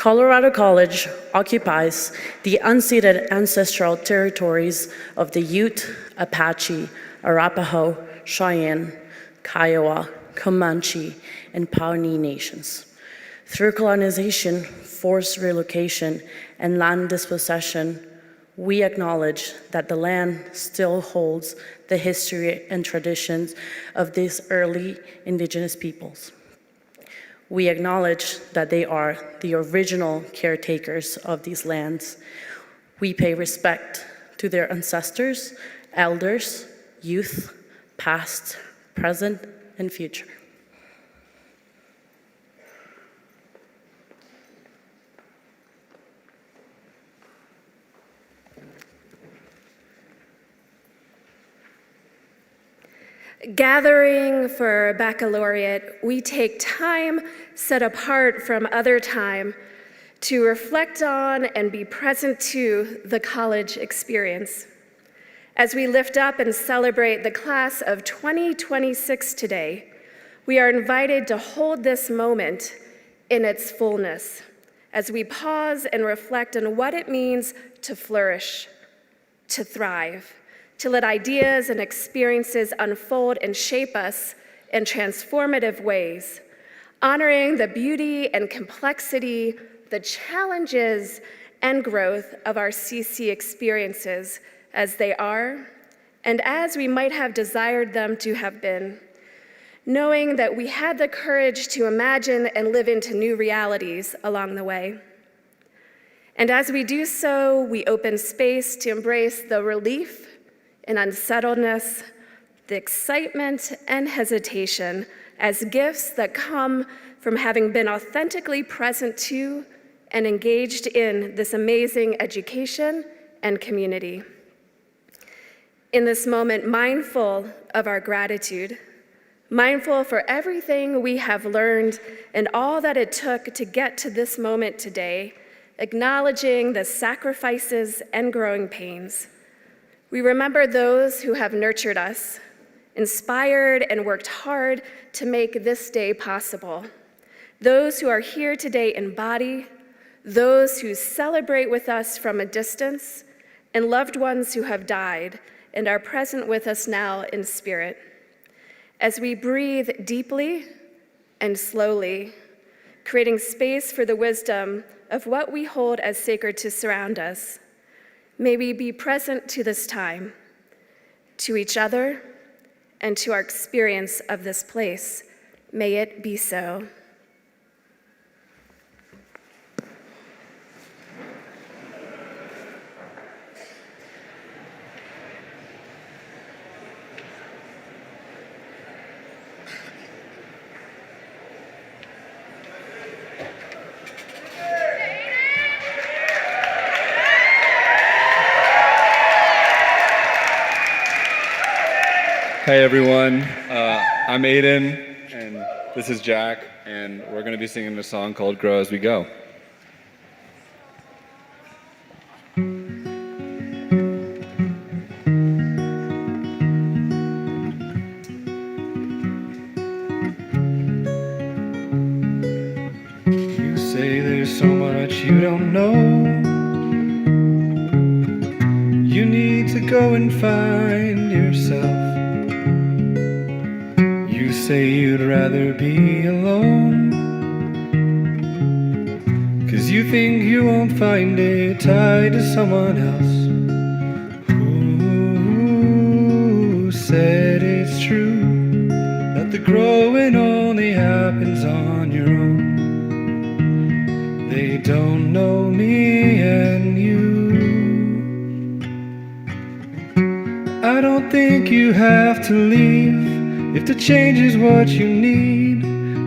Colorado College occupies the unceded ancestral territories of the Ute, Apache, Arapaho, Cheyenne, Kiowa, Comanche, and Pawnee nations. Through colonization, forced relocation, and land dispossession, we acknowledge that the land still holds the history and traditions of these early Indigenous peoples. We acknowledge that they are the original caretakers of these lands. We pay respect to their ancestors, elders, youth, past, present, and future. Gathering for baccalaureate, we take time set apart from other time to reflect on and be present to the college experience. As we lift up and celebrate the class of 2026 today, we are invited to hold this moment in its fullness as we pause and reflect on what it means to flourish, to thrive, to let ideas and experiences unfold and shape us in transformative ways, honoring the beauty and complexity, the challenges and growth of our CC experiences as they are, and as we might have desired them to have been, knowing that we had the courage to imagine and live into new realities along the way. And as we do so, we open space to embrace the relief and unsettledness, the excitement and hesitation as gifts that come from having been authentically present to and engaged in this amazing education and community. In this moment, mindful of our gratitude, mindful for everything we have learned and all that it took to get to this moment today, acknowledging the sacrifices and growing pains. We remember those who have nurtured us, inspired and worked hard to make this day possible. Those who are here today in body, those who celebrate with us from a distance, and loved ones who have died and are present with us now in spirit. As we breathe deeply and slowly, creating space for the wisdom of what we hold as sacred to surround us, may we be present to this time, to each other, and to our experience of this place. May it be so. Hey everyone, I'm Aiden, and this is Jack, and we're going to be singing a song called Grow As We Go. You say there's so much you don't know. You need to go and find yourself. You say you'd rather be alone, 'cause you think you won't find it tied to someone else. Who said it's true that the growing only happens on your own? They don't know me and you. I don't think you have to leave. If the change is what you need,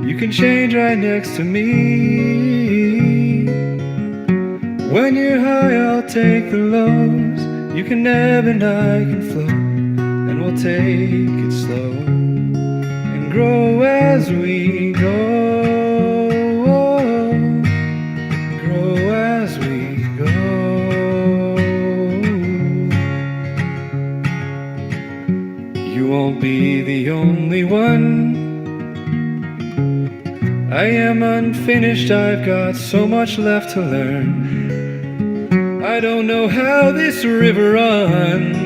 you can change right next to me. When you're high, I'll take the lows. You can ebb and I can flow, and we'll take it slow and grow as we go. Grow as we go. You won't be the only one. I am unfinished, I've got so much left to learn. I don't know how this river runs,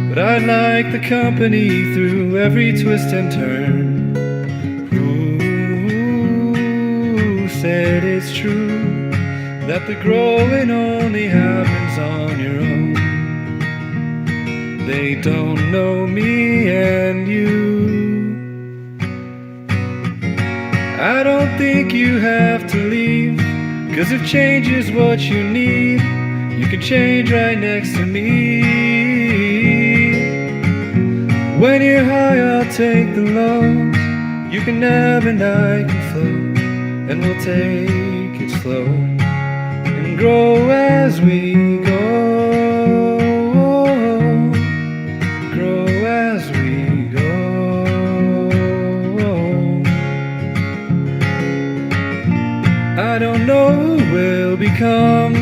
but I like the company through every twist and turn. Who said it's true that the growing only happens on your own? They don't know me and you. I don't think you have to leave, 'cause if change is what you need, you can change right next to me. When you're high, I'll take the lows. You can ebb and I can flow, and we'll take it slow and grow as we go. Grow as we go. I don't know who we'll become.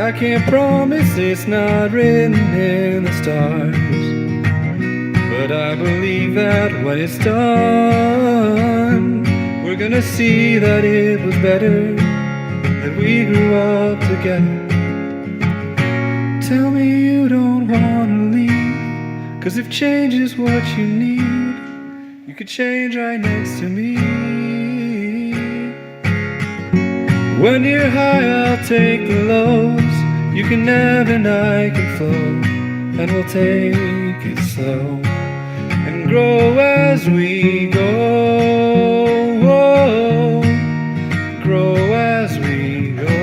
I can't promise, it's not written in the stars, but I believe that when it's done, we're gonna see that it was better that we grew up together. Tell me you don't wanna leave, 'cause if change is what you need, you could change right next to me. When you're high, I'll take the lows. You can ebb and I can flow, and we'll take it slow and grow as we go. Grow as we go.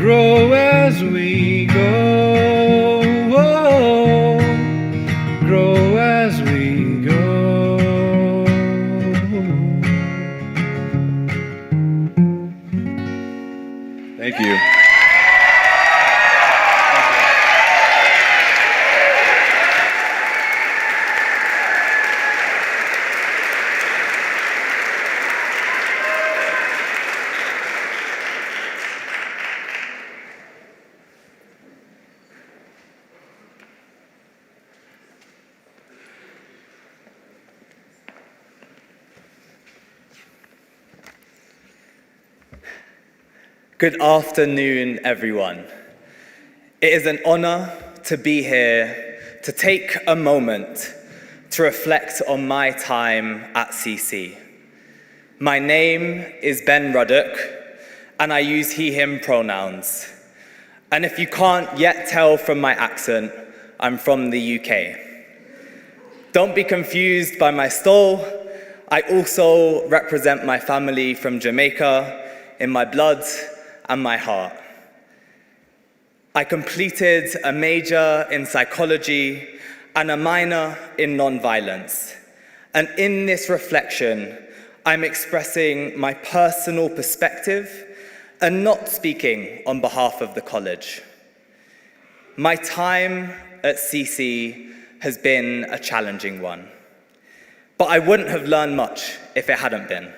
Grow as we go. Grow as we go. Thank you. Good afternoon, everyone. It is an honor to be here to take a moment to reflect on my time at CC. My name is Ben Ruddock, and I use he, him pronouns. And if you can't yet tell from my accent, I'm from the UK. Don't be confused by my stole. I also represent my family from Jamaica in my blood and my heart. I completed a major in psychology and a minor in nonviolence. And in this reflection, I'm expressing my personal perspective and not speaking on behalf of the college. My time at CC has been a challenging one, but I wouldn't have learned much if it hadn't been.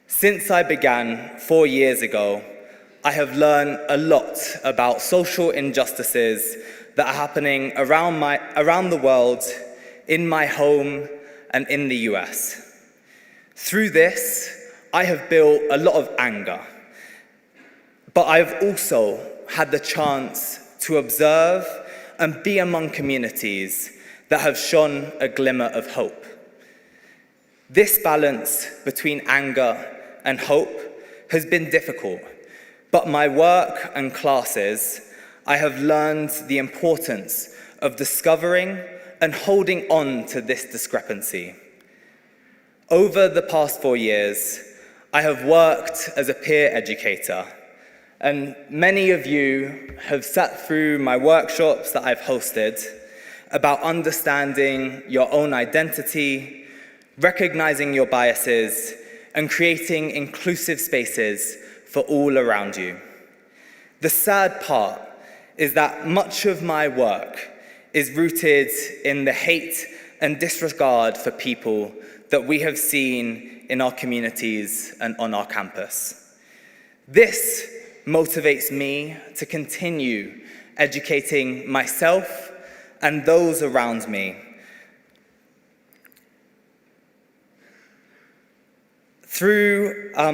Since I began 4 years ago, I have learned a lot about social injustices that are happening around the world, in my home, and in the US. Through this, I have built a lot of anger, but I've also had the chance to observe and be among communities that have shone a glimmer of hope. This balance between anger and hope has been difficult, but my work and classes, I have learned the importance of discovering and holding on to this discrepancy. Over the past 4 years, I have worked as a peer educator, and many of you have sat through my workshops that I've hosted about understanding your own identity, recognizing your biases, and creating inclusive spaces for all around you. The sad part is that much of my work is rooted in the hate and disregard for people that we have seen in our communities and on our campus. This motivates me to continue educating myself and those around me.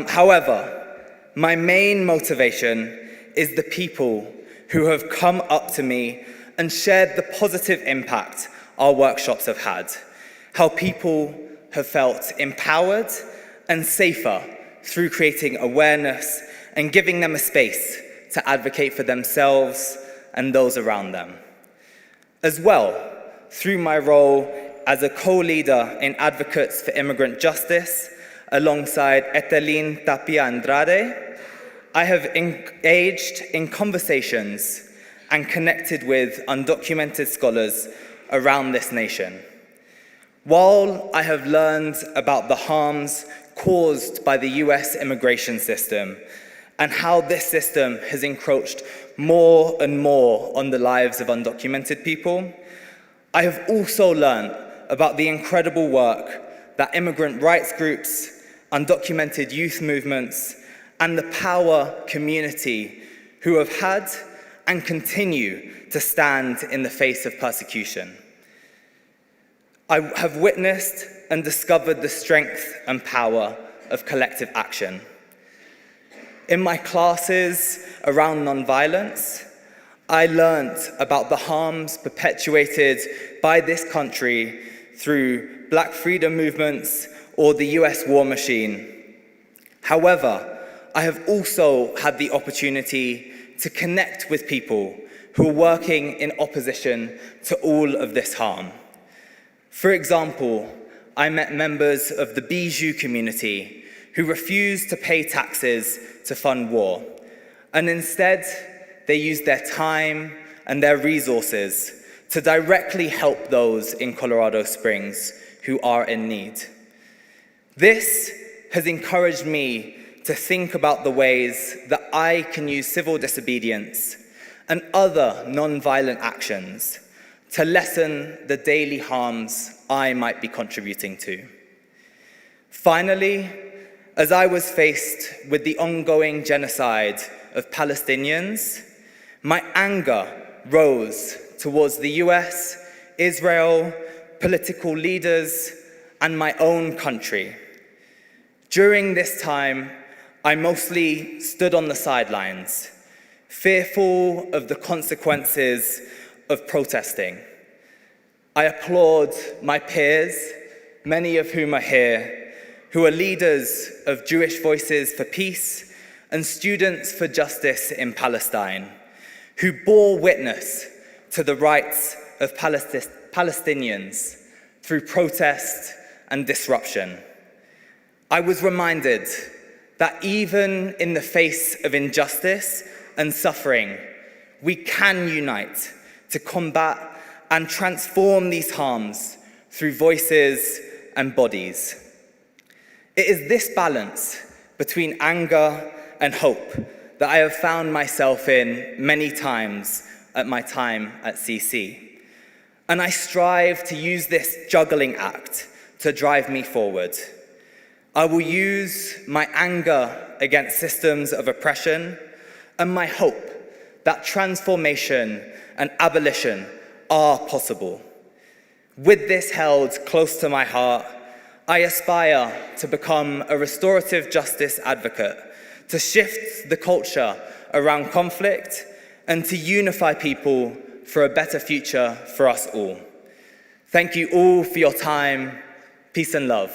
However, my main motivation is the people who have come up to me and shared the positive impact our workshops have had, how people have felt empowered and safer through creating awareness and giving them a space to advocate for themselves and those around them. As well, through my role as a co-leader in Advocates for Immigrant Justice, alongside Etelin Tapia Andrade, I have engaged in conversations and connected with undocumented scholars around this nation. While I have learned about the harms caused by the US immigration system and how this system has encroached more and more on the lives of undocumented people, I have also learned about the incredible work that immigrant rights groups, undocumented youth movements, and the Power community who have had and continue to stand in the face of persecution. I have witnessed and discovered the strength and power of collective action. In my classes around nonviolence, I learned about the harms perpetuated by this country through Black freedom movements or the US war machine. However, I have also had the opportunity to connect with people who are working in opposition to all of this harm. For example, I met members of the Bijou community who refused to pay taxes to fund war, and instead they used their time and their resources to directly help those in Colorado Springs who are in need. This has encouraged me to think about the ways that I can use civil disobedience and other nonviolent actions to lessen the daily harms I might be contributing to. Finally, as I was faced with the ongoing genocide of Palestinians, my anger rose towards the US, Israel, political leaders, and my own country. During this time, I mostly stood on the sidelines, fearful of the consequences of protesting. I applaud my peers, many of whom are here, who are leaders of Jewish Voices for Peace and Students for Justice in Palestine, who bore witness to the rights of Palestinians through protest and disruption. I was reminded that even in the face of injustice and suffering, we can unite to combat and transform these harms through voices and bodies. It is this balance between anger and hope that I have found myself in many times at my time at CC. And I strive to use this juggling act to drive me forward. I will use my anger against systems of oppression and my hope that transformation and abolition are possible. With this held close to my heart, I aspire to become a restorative justice advocate, to shift the culture around conflict, and to unify people for a better future for us all. Thank you all for your time. Peace and love.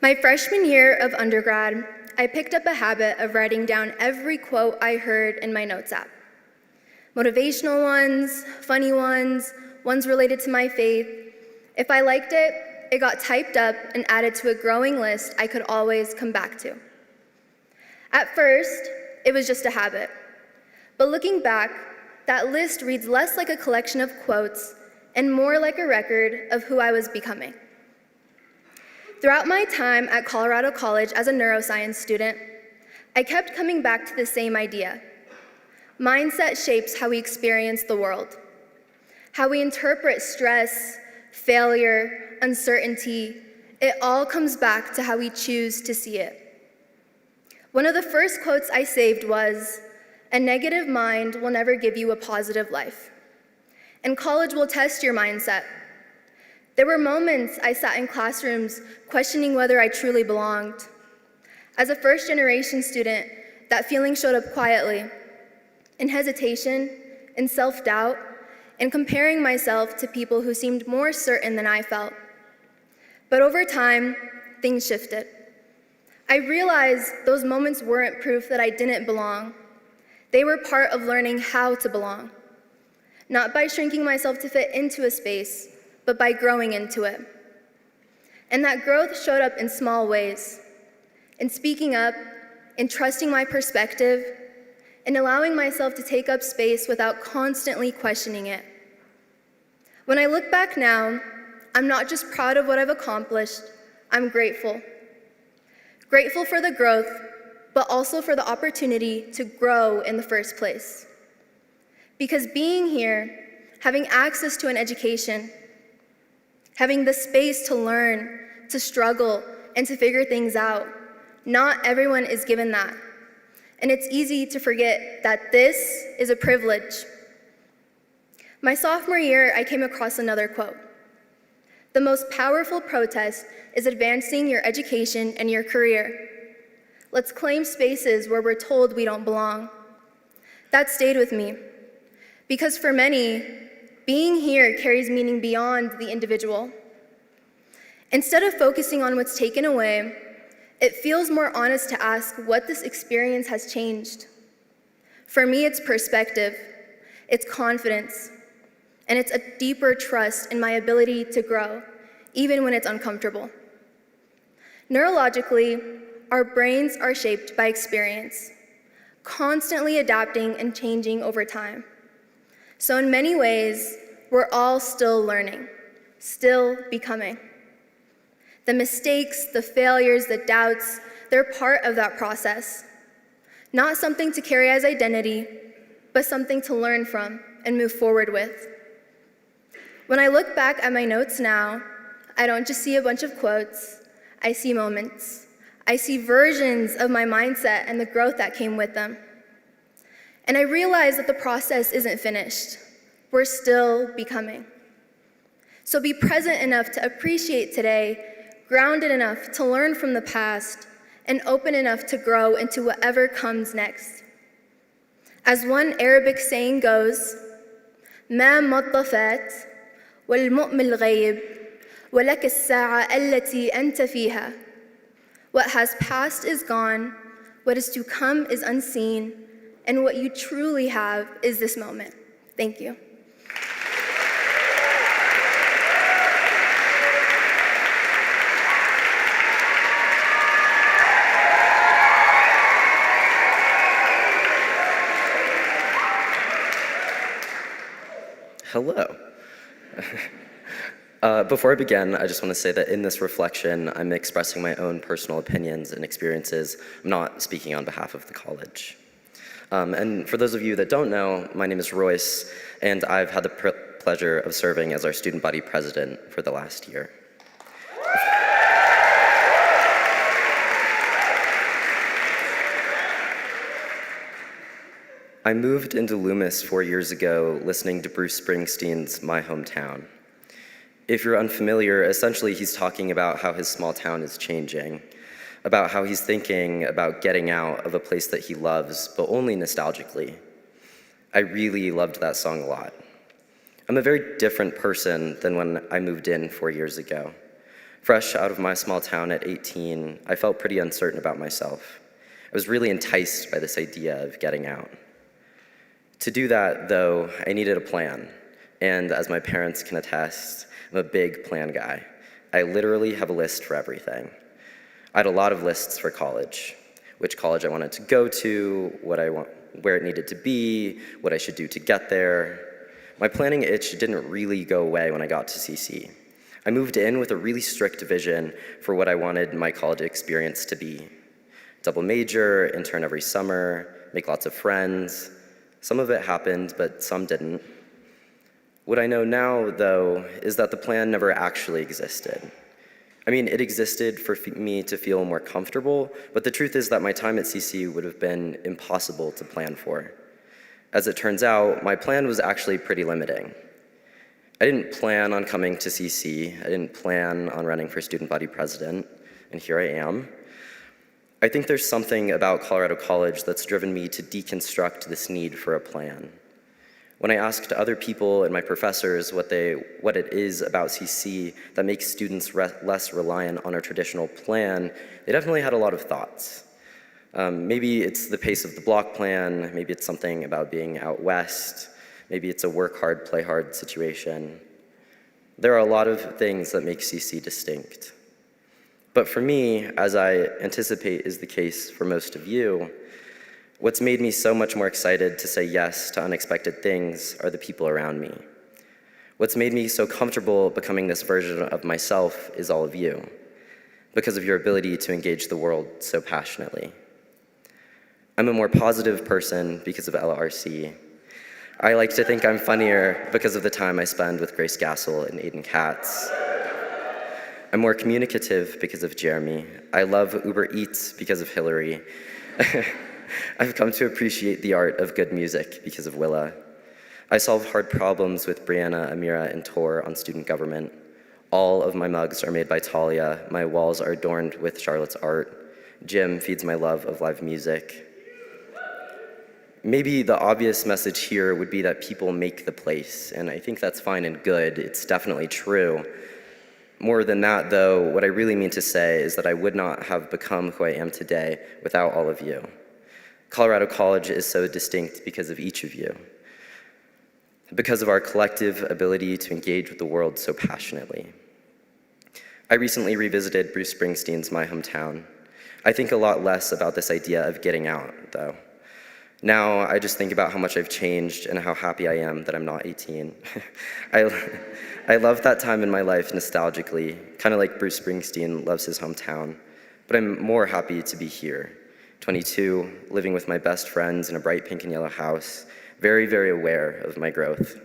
My freshman year of undergrad, I picked up a habit of writing down every quote I heard in my notes app. Motivational ones, funny ones, ones related to my faith. If I liked it, it got typed up and added to a growing list I could always come back to. At first, it was just a habit. But looking back, that list reads less like a collection of quotes and more like a record of who I was becoming. Throughout my time at Colorado College as a neuroscience student, I kept coming back to the same idea. Mindset shapes how we experience the world, how we interpret stress, failure, uncertainty, it all comes back to how we choose to see it. One of the first quotes I saved was, "A negative mind will never give you a positive life. And college will test your mindset." There were moments I sat in classrooms questioning whether I truly belonged. As a first-generation student, that feeling showed up quietly, in hesitation, in self-doubt, and comparing myself to people who seemed more certain than I felt. But over time, things shifted. I realized those moments weren't proof that I didn't belong. They were part of learning how to belong. Not by shrinking myself to fit into a space, but by growing into it. And that growth showed up in small ways, in speaking up, in trusting my perspective, in allowing myself to take up space without constantly questioning it. When I look back now, I'm not just proud of what I've accomplished, I'm grateful. Grateful for the growth, but also for the opportunity to grow in the first place. Because being here, having access to an education, having the space to learn, to struggle, and to figure things out, not everyone is given that. And it's easy to forget that this is a privilege. My sophomore year, I came across another quote. "The most powerful protest is advancing your education and your career. Let's claim spaces where we're told we don't belong." That stayed with me, because for many, being here carries meaning beyond the individual. Instead of focusing on what's taken away, it feels more honest to ask what this experience has changed. For me, it's perspective, it's confidence, and it's a deeper trust in my ability to grow, even when it's uncomfortable. Neurologically, our brains are shaped by experience, constantly adapting and changing over time. So in many ways, we're all still learning, still becoming. The mistakes, the failures, the doubts, they're part of that process. Not something to carry as identity, but something to learn from and move forward with. When I look back at my notes now, I don't just see a bunch of quotes, I see moments. I see versions of my mindset and the growth that came with them. And I realize that the process isn't finished. We're still becoming. So be present enough to appreciate today, grounded enough to learn from the past, and open enough to grow into whatever comes next. As one Arabic saying goes, "ما مضفت والمؤمل غيب ولك الساعة التي أنت فيها." What has passed is gone, what is to come is unseen, and what you truly have is this moment. Thank you. Hello. Before I begin, I just want to say that in this reflection, I'm expressing my own personal opinions and experiences. I'm not speaking on behalf of the college. And for those of you that don't know, my name is Royce, and I've had the pleasure of serving as our student body president for the last year. I moved into Loomis 4 years ago listening to Bruce Springsteen's My Hometown. If you're unfamiliar, essentially he's talking about how his small town is changing, about how he's thinking about getting out of a place that he loves, but only nostalgically. I really loved that song a lot. I'm a very different person than when I moved in 4 years ago. Fresh out of my small town at 18, I felt pretty uncertain about myself. I was really enticed by this idea of getting out. To do that, though, I needed a plan, and as my parents can attest, I'm a big plan guy. I literally have a list for everything. I had a lot of lists for college, which college I wanted to go to, where it needed to be, what I should do to get there. My planning itch didn't really go away when I got to CC. I moved in with a really strict vision for what I wanted my college experience to be. Double major, intern every summer, make lots of friends. Some of it happened, but some didn't. What I know now, though, is that the plan never actually existed. I mean, it existed for me to feel more comfortable, but the truth is that my time at CC would have been impossible to plan for. As it turns out, my plan was actually pretty limiting. I didn't plan on coming to CC. I didn't plan on running for student body president, and here I am. I think there's something about Colorado College that's driven me to deconstruct this need for a plan. When I asked other people and my professors what it is about CC that makes students less reliant on a traditional plan, they definitely had a lot of thoughts. Maybe it's the pace of the block plan, maybe it's something about being out west, maybe it's a work hard, play hard situation. There are a lot of things that make CC distinct. But for me, as I anticipate is the case for most of you, what's made me so much more excited to say yes to unexpected things are the people around me. What's made me so comfortable becoming this version of myself is all of you, because of your ability to engage the world so passionately. I'm a more positive person because of LRC. I like to think I'm funnier because of the time I spend with Grace Gassel and Aiden Katz. I'm more communicative because of Jeremy. I love Uber Eats because of Hillary. I've come to appreciate the art of good music because of Willa. I solve hard problems with Brianna, Amira, and Tor on student government. All of my mugs are made by Talia. My walls are adorned with Charlotte's art. Jim feeds my love of live music. Maybe the obvious message here would be that people make the place, and I think that's fine and good. It's definitely true. More than that, though, what I really mean to say is that I would not have become who I am today without all of you. Colorado College is so distinct because of each of you, because of our collective ability to engage with the world so passionately. I recently revisited Bruce Springsteen's My Hometown. I think a lot less about this idea of getting out, though. Now I just think about how much I've changed and how happy I am that I'm not 18. I love that time in my life nostalgically, kind of like Bruce Springsteen loves his hometown, but I'm more happy to be here. 22, living with my best friends in a bright pink and yellow house, very, very aware of my growth.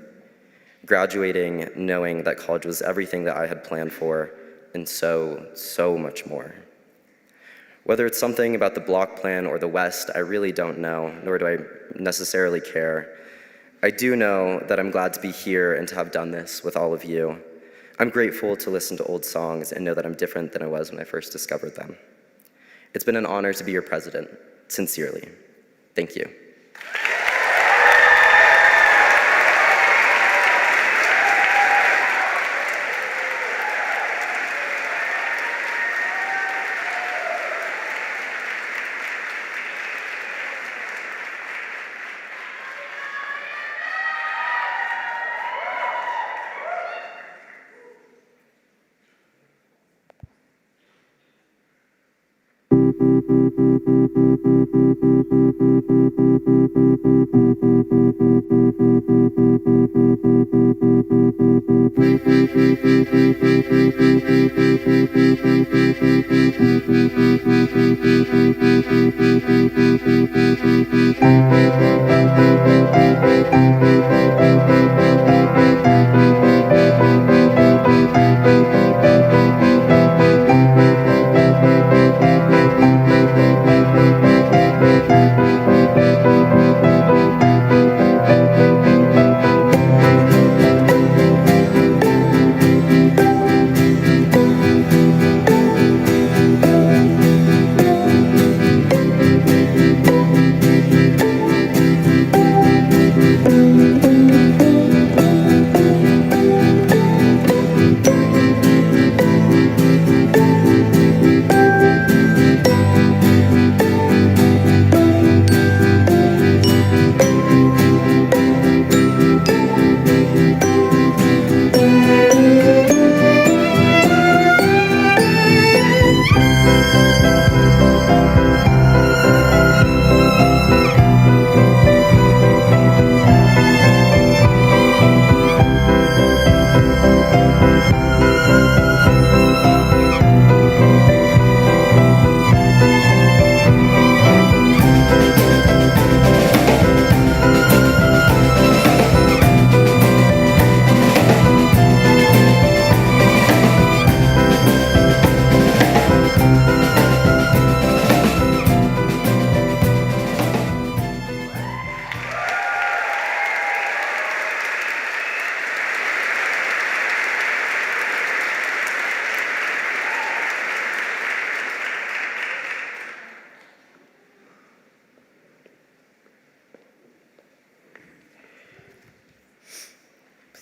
Graduating, knowing that college was everything that I had planned for, and so, so much more. Whether it's something about the block plan or the West, I really don't know, nor do I necessarily care. I do know that I'm glad to be here and to have done this with all of you. I'm grateful to listen to old songs and know that I'm different than I was when I first discovered them. It's been an honor to be your president, sincerely. Thank you.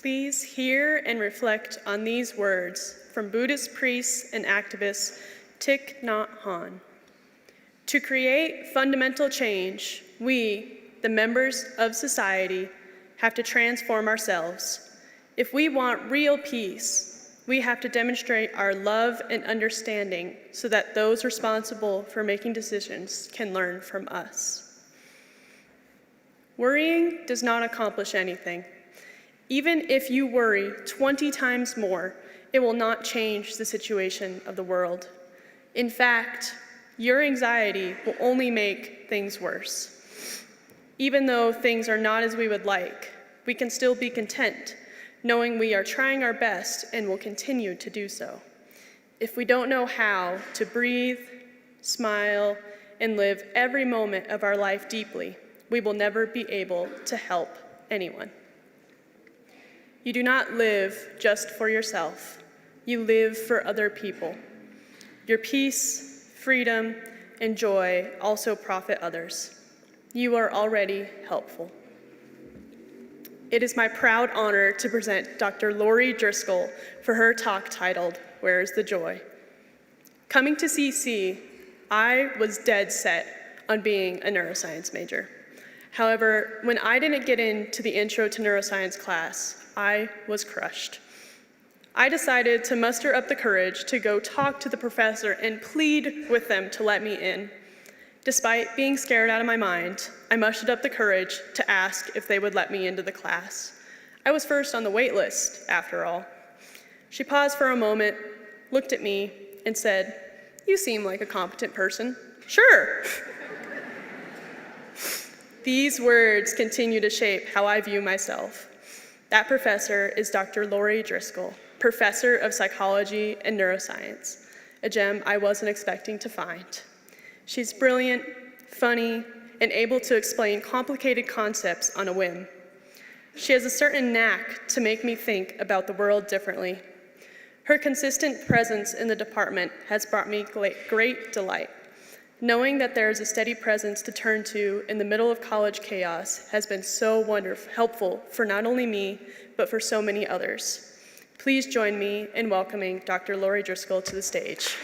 please hear and reflect on these words from Buddhist priest and activist Thich Nhat Hanh. To create fundamental change, we, the members of society, have to transform ourselves. If we want real peace, we have to demonstrate our love and understanding so that those responsible for making decisions can learn from us. Worrying does not accomplish anything. Even if you worry 20 times more, it will not change the situation of the world. In fact, your anxiety will only make things worse. Even though things are not as we would like, we can still be content, knowing we are trying our best and will continue to do so. If we don't know how to breathe, smile, and live every moment of our life deeply, we will never be able to help anyone. You do not live just for yourself. You live for other people. Your peace, freedom, and joy also profit others. You are already helpful. It is my proud honor to present Dr. Lori Driscoll for her talk titled, "Where is the Joy?" Coming to CC, I was dead set on being a neuroscience major. However, when I didn't get into the Intro to Neuroscience class, I was crushed. I decided to muster up the courage to go talk to the professor and plead with them to let me in. Despite being scared out of my mind, I mustered up the courage to ask if they would let me into the class. I was first on the wait list, after all. She paused for a moment, looked at me, and said, "You seem like a competent person." "Sure." These words continue to shape how I view myself. That professor is Dr. Lori Driscoll, professor of psychology and neuroscience, a gem I wasn't expecting to find. She's brilliant, funny, and able to explain complicated concepts on a whim. She has a certain knack to make me think about the world differently. Her consistent presence in the department has brought me great delight. Knowing that there is a steady presence to turn to in the middle of college chaos has been so helpful for not only me, but for so many others. Please join me in welcoming Dr. Lori Driscoll to the stage.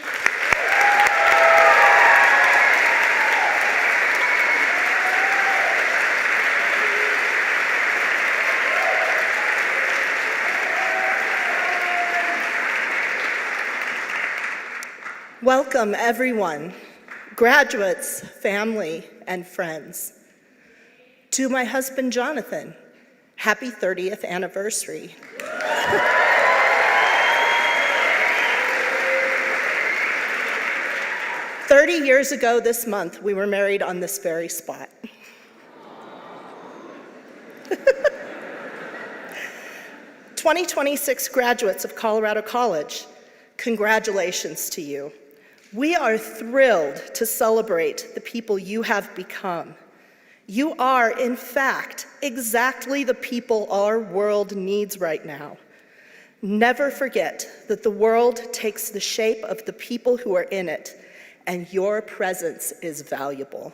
Welcome, everyone, graduates, family, and friends. To my husband, Jonathan, happy 30th anniversary. 30 years ago this month, we were married on this very spot. 2026 graduates of Colorado College, congratulations to you. We are thrilled to celebrate the people you have become. You are, in fact, exactly the people our world needs right now. Never forget that the world takes the shape of the people who are in it, and your presence is valuable.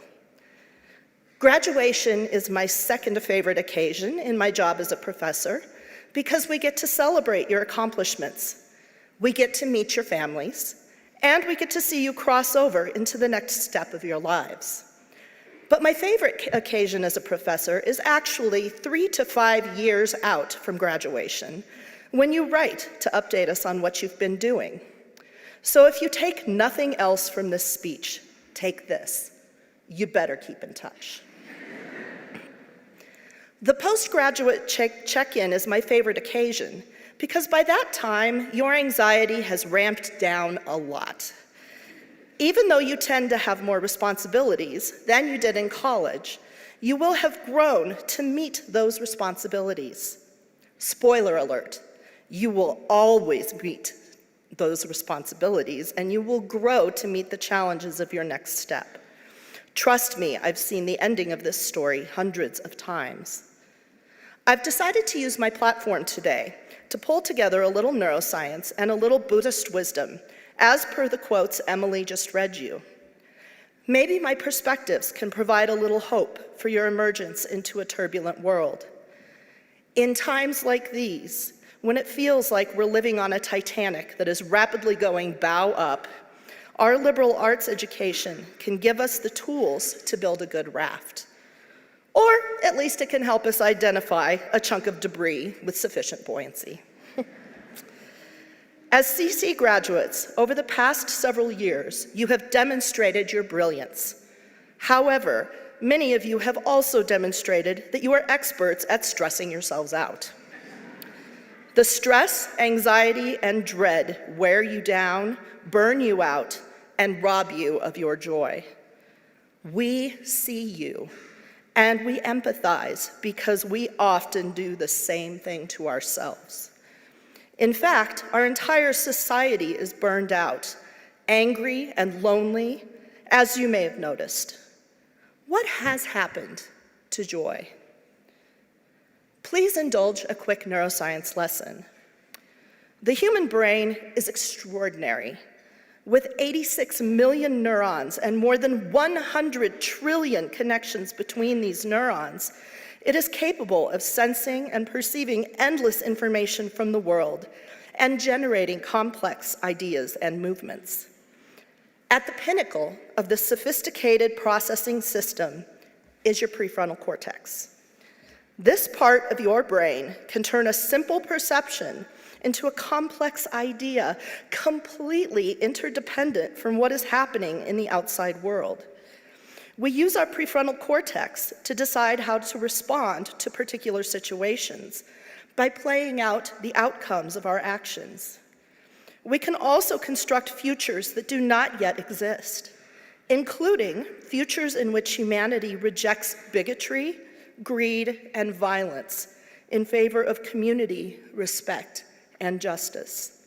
Graduation is my second favorite occasion in my job as a professor because we get to celebrate your accomplishments. We get to meet your families, and we get to see you cross over into the next step of your lives. But my favorite occasion as a professor is actually 3 to 5 years out from graduation, when you write to update us on what you've been doing. So if you take nothing else from this speech, take this: you better keep in touch. The postgraduate check-in is my favorite occasion, because by that time, your anxiety has ramped down a lot. Even though you tend to have more responsibilities than you did in college, you will have grown to meet those responsibilities. Spoiler alert, you will always meet those responsibilities, and you will grow to meet the challenges of your next step. Trust me, I've seen the ending of this story hundreds of times. I've decided to use my platform today to pull together a little neuroscience and a little Buddhist wisdom, as per the quotes Emily just read you. Maybe my perspectives can provide a little hope for your emergence into a turbulent world. In times like these, when it feels like we're living on a Titanic that is rapidly going bow up, our liberal arts education can give us the tools to build a good raft. Or at least it can help us identify a chunk of debris with sufficient buoyancy. As CC graduates, over the past several years, you have demonstrated your brilliance. However, many of you have also demonstrated that you are experts at stressing yourselves out. The stress, anxiety, and dread wear you down, burn you out, and rob you of your joy. We see you, and we empathize because we often do the same thing to ourselves. In fact, our entire society is burned out, angry and lonely, as you may have noticed. What has happened to joy? Please indulge a quick neuroscience lesson. The human brain is extraordinary. With 86 million neurons and more than 100 trillion connections between these neurons, it is capable of sensing and perceiving endless information from the world and generating complex ideas and movements. At the pinnacle of this sophisticated processing system is your prefrontal cortex. This part of your brain can turn a simple perception into a complex idea, completely interdependent from what is happening in the outside world. We use our prefrontal cortex to decide how to respond to particular situations by playing out the outcomes of our actions. We can also construct futures that do not yet exist, including futures in which humanity rejects bigotry, greed, and violence in favor of community, respect, and justice.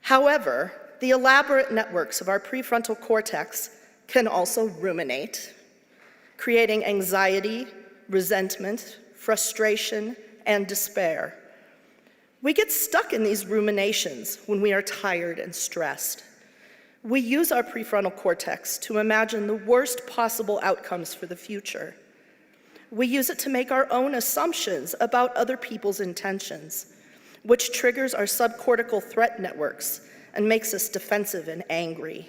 However, the elaborate networks of our prefrontal cortex can also ruminate, creating anxiety, resentment, frustration, and despair. We get stuck in these ruminations when we are tired and stressed. We use our prefrontal cortex to imagine the worst possible outcomes for the future. We use it to make our own assumptions about other people's intentions, which triggers our subcortical threat networks and makes us defensive and angry.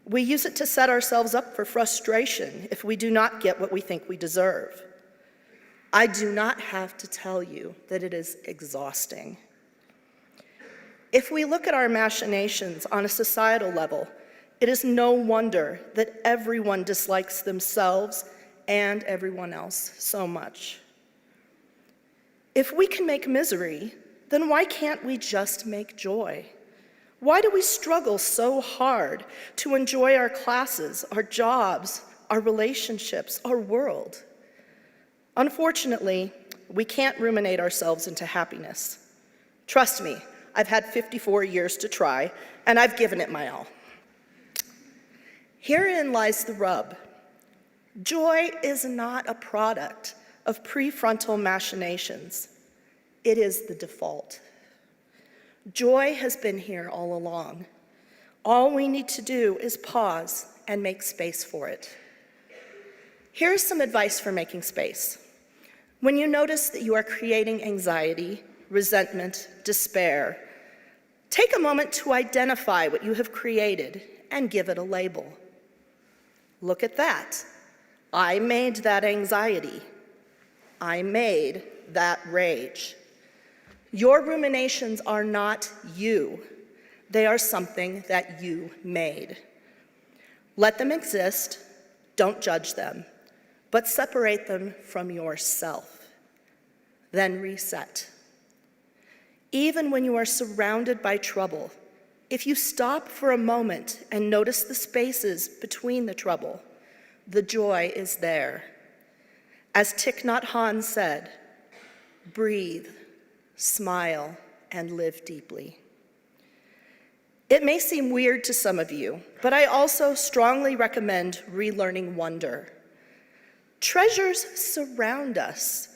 We use it to set ourselves up for frustration if we do not get what we think we deserve. I do not have to tell you that it is exhausting. If we look at our machinations on a societal level, it is no wonder that everyone dislikes themselves and everyone else so much. If we can make misery, then why can't we just make joy? Why do we struggle so hard to enjoy our classes, our jobs, our relationships, our world? Unfortunately, we can't ruminate ourselves into happiness. Trust me, I've had 54 years to try, and I've given it my all. Herein lies the rub. Joy is not a product of prefrontal machinations. It is the default. Joy has been here all along. All we need to do is pause and make space for it. Here's some advice for making space. When you notice that you are creating anxiety, resentment, despair, take a moment to identify what you have created and give it a label. Look at that. I made that anxiety. I made that rage. Your ruminations are not you. They are something that you made. Let them exist, don't judge them, but separate them from yourself. Then reset. Even when you are surrounded by trouble, if you stop for a moment and notice the spaces between the trouble, the joy is there. As Thich Nhat Hanh said, breathe, smile, and live deeply. It may seem weird to some of you, but I also strongly recommend relearning wonder. Treasures surround us.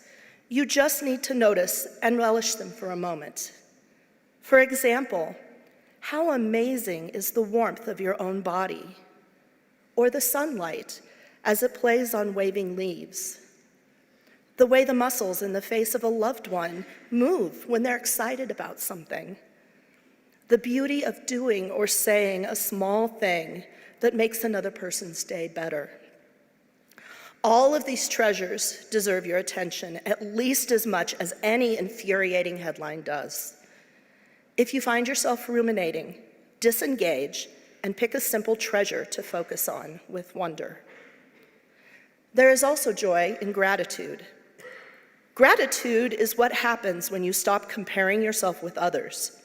You just need to notice and relish them for a moment. For example, how amazing is the warmth of your own body, or the sunlight as it plays on waving leaves? the way the muscles in the face of a loved one move when they're excited about something, the beauty of doing or saying a small thing that makes another person's day better. All of these treasures deserve your attention at least as much as any infuriating headline does. If you find yourself ruminating, disengage and pick a simple treasure to focus on with wonder. There is also joy in gratitude. Gratitude is what happens when you stop comparing yourself with others,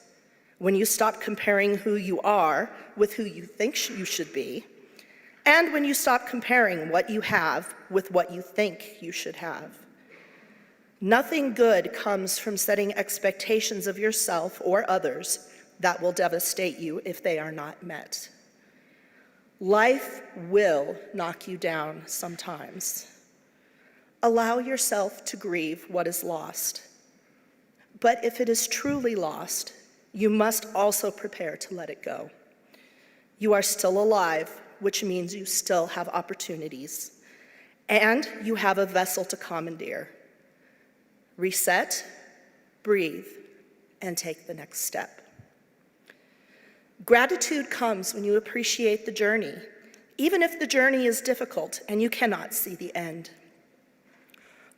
when you stop comparing who you are with who you think you should be, and when you stop comparing what you have with what you think you should have. Nothing good comes from setting expectations of yourself or others that will devastate you if they are not met. Life will knock you down sometimes. Allow yourself to grieve what is lost. But if it is truly lost, you must also prepare to let it go. You are still alive, which means you still have opportunities, and you have a vessel to commandeer. Reset, breathe, and take the next step. Gratitude comes when you appreciate the journey, even if the journey is difficult and you cannot see the end.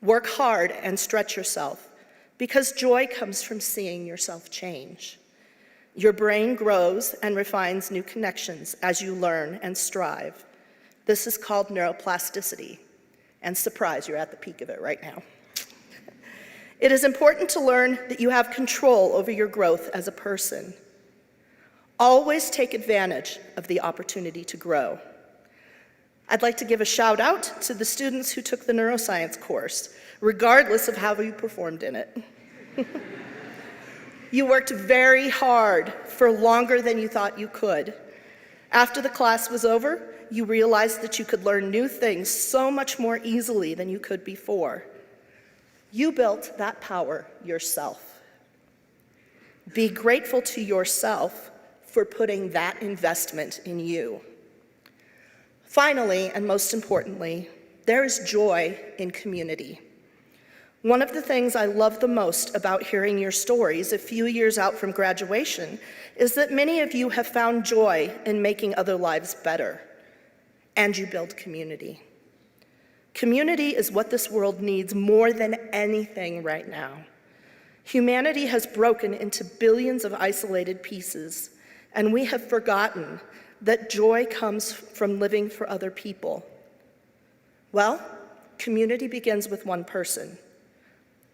Work hard and stretch yourself, because joy comes from seeing yourself change. Your brain grows and refines new connections as you learn and strive. This is called neuroplasticity. And surprise, you're at the peak of it right now. It is important to learn that you have control over your growth as a person. Always take advantage of the opportunity to grow. I'd like to give a shout out to the students who took the neuroscience course, regardless of how you performed in it. You worked very hard for longer than you thought you could. After the class was over, you realized that you could learn new things so much more easily than you could before. You built that power yourself. Be grateful to yourself for putting that investment in you. Finally, and most importantly, there is joy in community. One of the things I love the most about hearing your stories a few years out from graduation is that many of you have found joy in making other lives better, and you build community. Community is what this world needs more than anything right now. Humanity has broken into billions of isolated pieces, and we have forgotten that joy comes from living for other people. Well, community begins with one person.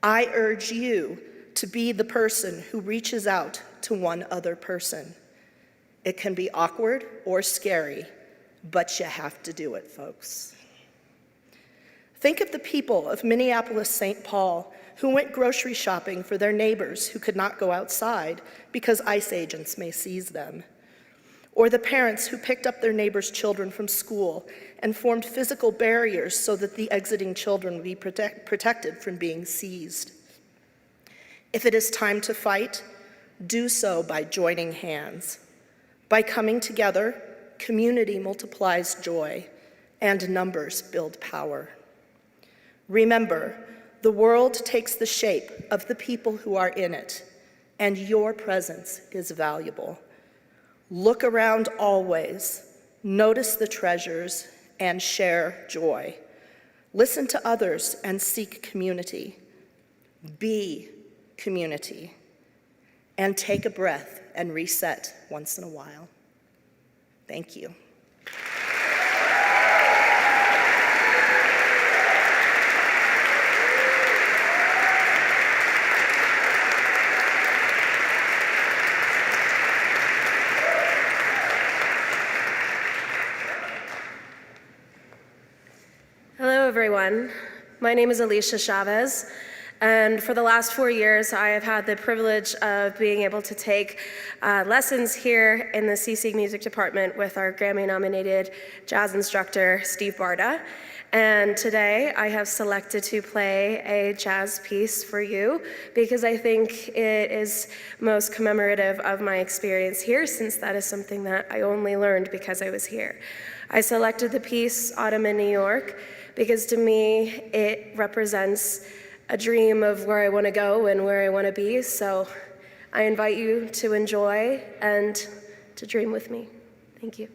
I urge you to be the person who reaches out to one other person. It can be awkward or scary, but you have to do it, folks. Think of the people of Minneapolis-St. Paul who went grocery shopping for their neighbors who could not go outside because ICE agents may seize them. Or the parents who picked up their neighbors' children from school and formed physical barriers so that the exiting children would be protected from being seized. If it is time to fight, do so by joining hands. By coming together, community multiplies joy, and numbers build power. Remember, the world takes the shape of the people who are in it, and your presence is valuable. Look around always, notice the treasures, and share joy. Listen to others and seek community. Be community. And take a breath and reset once in a while. Thank you. Hello, everyone. My name is Alicia Chavez, and for the last 4 years, I have had the privilege of being able to take lessons here in the CC Music Department with our Grammy-nominated jazz instructor, Steve Barda. And today, I have selected to play a jazz piece for you because I think it is most commemorative of my experience here, since that is something that I only learned because I was here. I selected the piece Autumn in New York because to me, it represents a dream of where I want to go and where I want to be. So I invite you to enjoy and to dream with me. Thank you.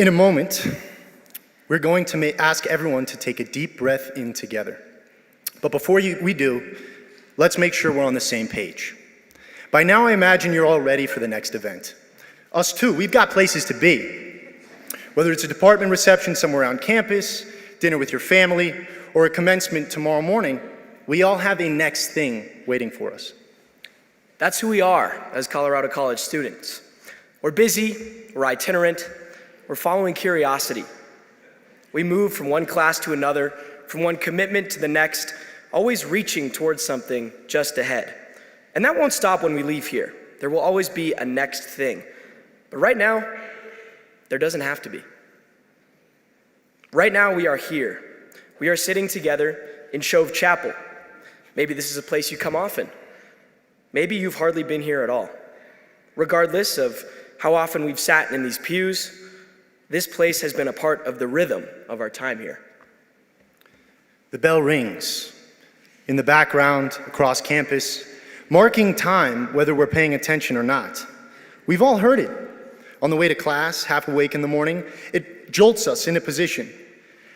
In a moment, we're going to ask everyone to take a deep breath in together. But before we do, let's make sure we're on the same page. By now, I imagine you're all ready for the next event. Us too, we've got places to be. Whether it's a department reception somewhere on campus, dinner with your family, or a commencement tomorrow morning, we all have a next thing waiting for us. That's who we are as Colorado College students. We're busy, we're itinerant, we're following curiosity. We move from one class to another, from one commitment to the next, always reaching towards something just ahead. And that won't stop when we leave here. There will always be a next thing. But right now, there doesn't have to be. Right now, we are here. We are sitting together in Shove Chapel. Maybe this is a place you come often. Maybe you've hardly been here at all. Regardless of how often we've sat in these pews, this place has been a part of the rhythm of our time here. The bell rings in the background across campus, marking time whether we're paying attention or not. We've all heard it. On the way to class, half awake in the morning, it jolts us into position.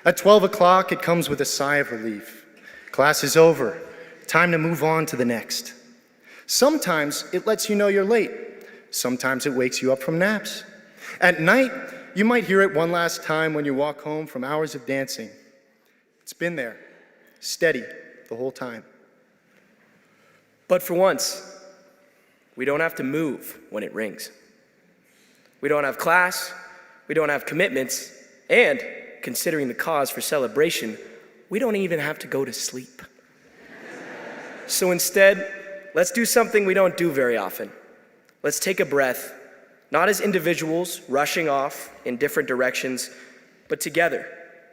At 12 o'clock, it comes with a sigh of relief. Class is over. Time to move on to the next. Sometimes it lets you know you're late. Sometimes it wakes you up from naps. At night, you might hear it one last time when you walk home from hours of dancing. It's been there, steady the whole time. But for once, we don't have to move when it rings. We don't have class, we don't have commitments, and considering the cause for celebration, we don't even have to go to sleep. So instead, let's do something we don't do very often. Let's take a breath, not as individuals rushing off in different directions, but together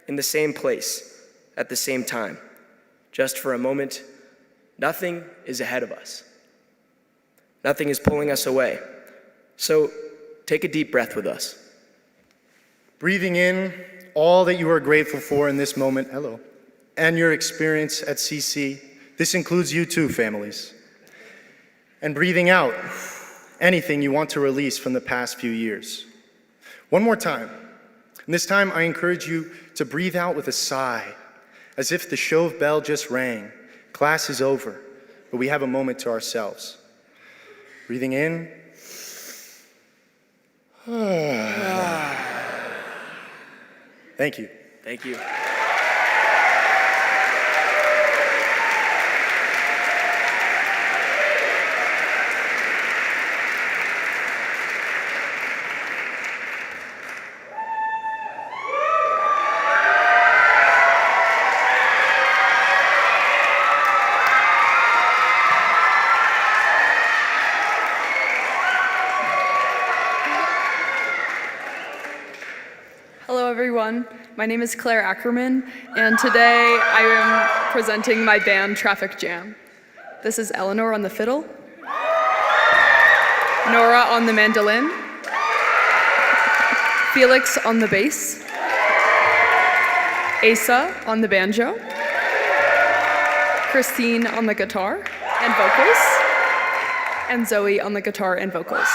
in the same place at the same time. Just for a moment, nothing is ahead of us. Nothing is pulling us away. So take a deep breath with us. Breathing in all that you are grateful for in this moment, hello, and your experience at CC. This includes you too, families. And breathing out anything you want to release from the past few years. One more time. And this time I encourage you to breathe out with a sigh, as if the Shove bell just rang. Class is over, but we have a moment to ourselves. Breathing in. Thank you. Thank you. Hello everyone, my name is Claire Ackerman, and today I am presenting my band Traffic Jam. This is Eleanor on the fiddle, Nora on the mandolin, Felix on the bass, Asa on the banjo, Christine on the guitar and vocals, and Zoe on the guitar and vocals.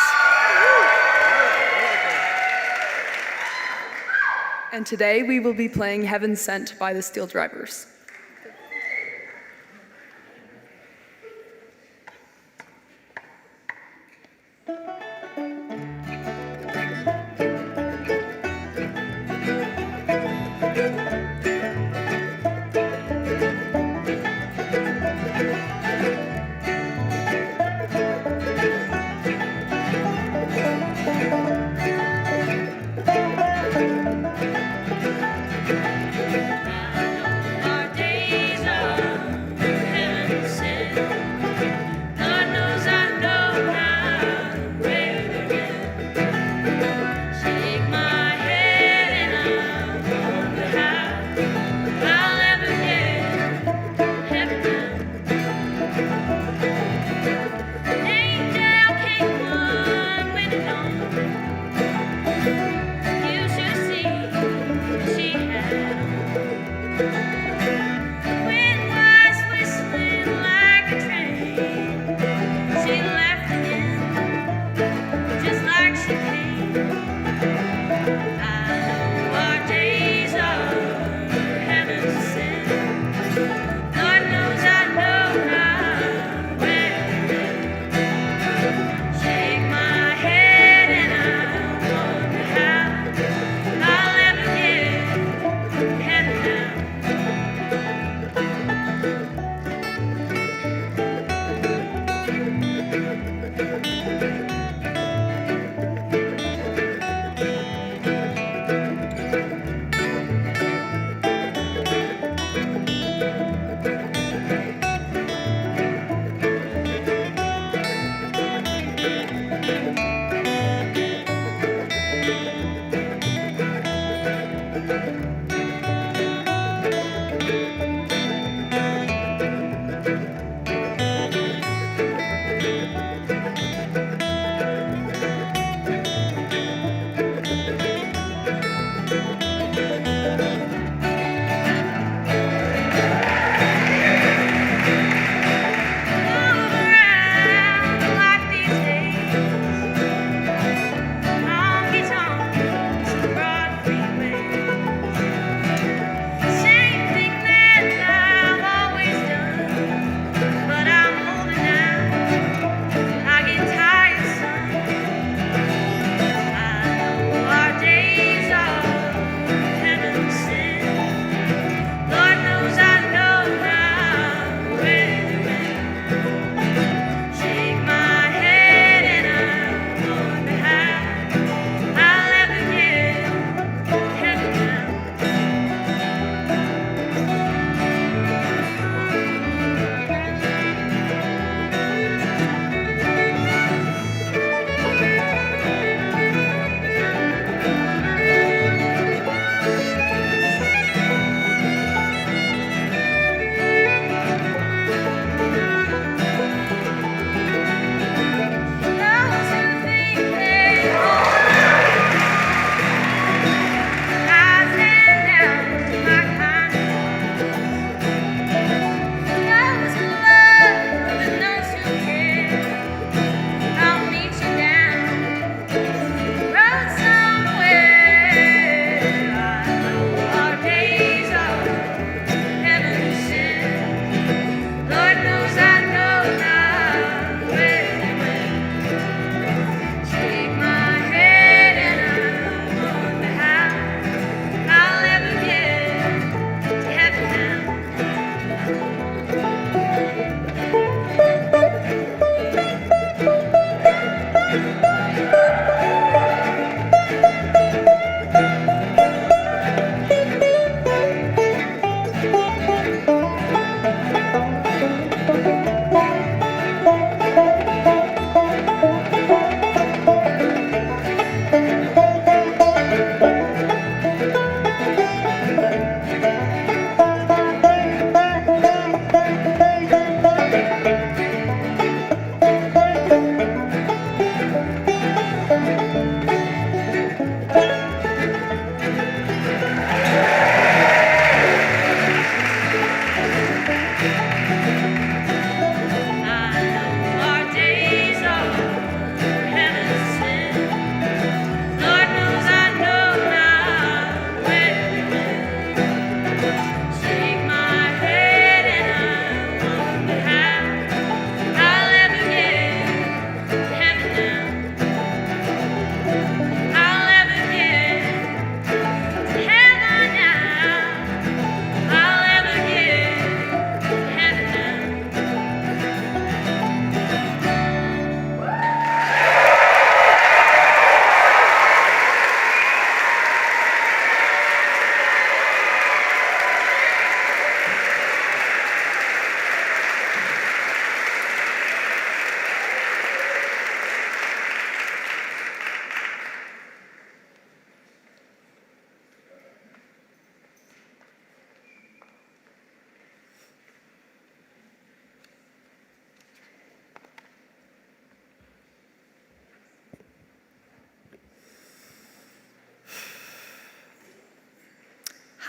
And today we will be playing Heaven Sent by the Steel Drivers. God knows I know how.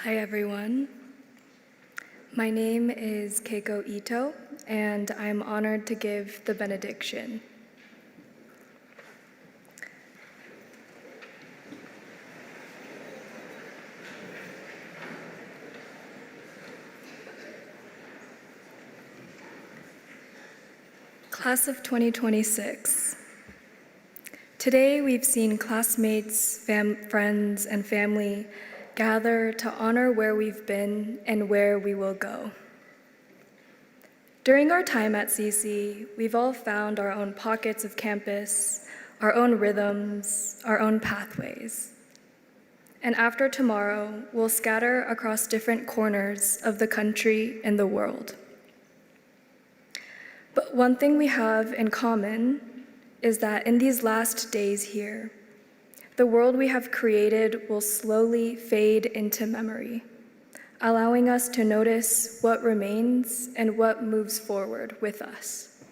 Hi, everyone. My name is Keiko Ito, and I'm honored to give the benediction. Class of 2026. Today, we've seen classmates, friends, and family gather to honor where we've been and where we will go. During our time at CC, we've all found our own pockets of campus, our own rhythms, our own pathways. And after tomorrow, we'll scatter across different corners of the country and the world. But one thing we have in common is that in these last days here, the world we have created will slowly fade into memory, allowing us to notice what remains and what moves forward with us.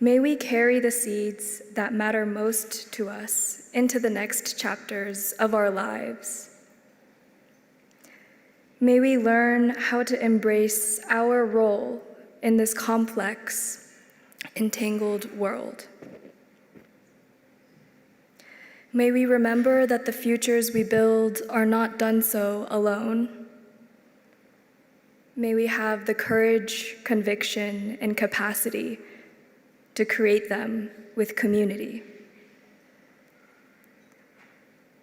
May we carry the seeds that matter most to us into the next chapters of our lives. May we learn how to embrace our role in this complex, entangled world. May we remember that the futures we build are not done so alone. May we have the courage, conviction, and capacity to create them with community.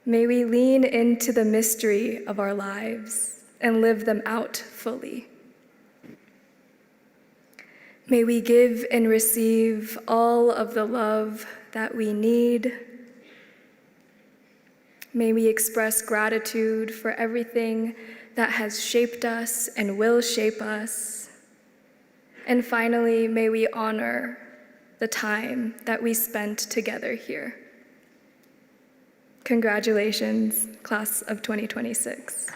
May we lean into the mystery of our lives and live them out fully. May we give and receive all of the love that we need. May we express gratitude for everything that has shaped us and will shape us. And finally, may we honor the time that we spent together here. Congratulations, class of 2026.